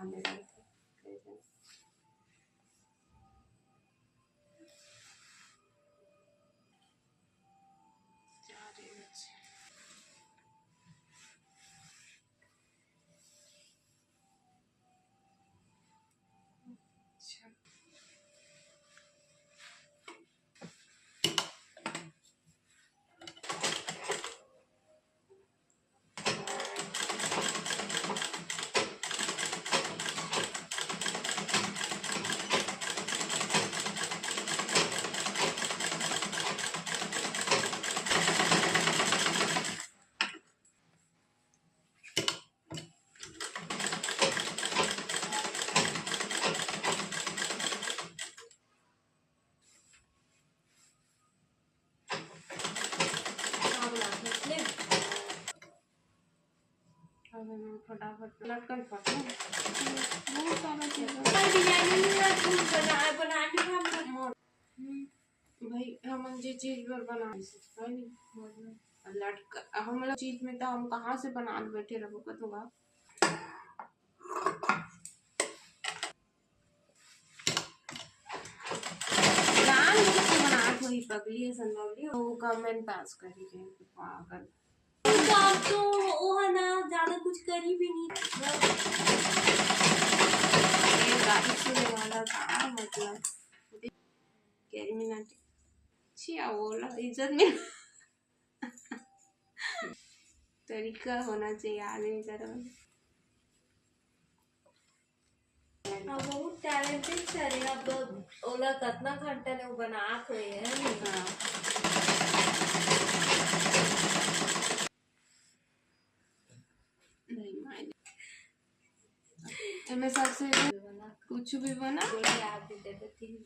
खाने रहे थे। जा रहे बच्चे। अच्छा फटाफट लटकन फटो बहुत सारा चीज भाई हम जे चीज पर बना सकते नहीं लटका हम लोग चीज में तो हम कहाँ से बना बैठे रहो कतूंगा बना थोड़ी पगली संदौली वो कमेंट पास करी जाए पागल तो आप तो वो है ना ज्यादा कुछ कर ही भी नहीं गाड़ी सुनने वाला था मतलब कैरी मिनाटी छिया बोला इज्जत में तरीका होना चाहिए आदमी करो बहुत टैलेंटेड सर है अब ओला कितना घंटा ने वो बना हुए है हां नहीं मायने मैं सबसे कुछ भी बना याद दे देती हूं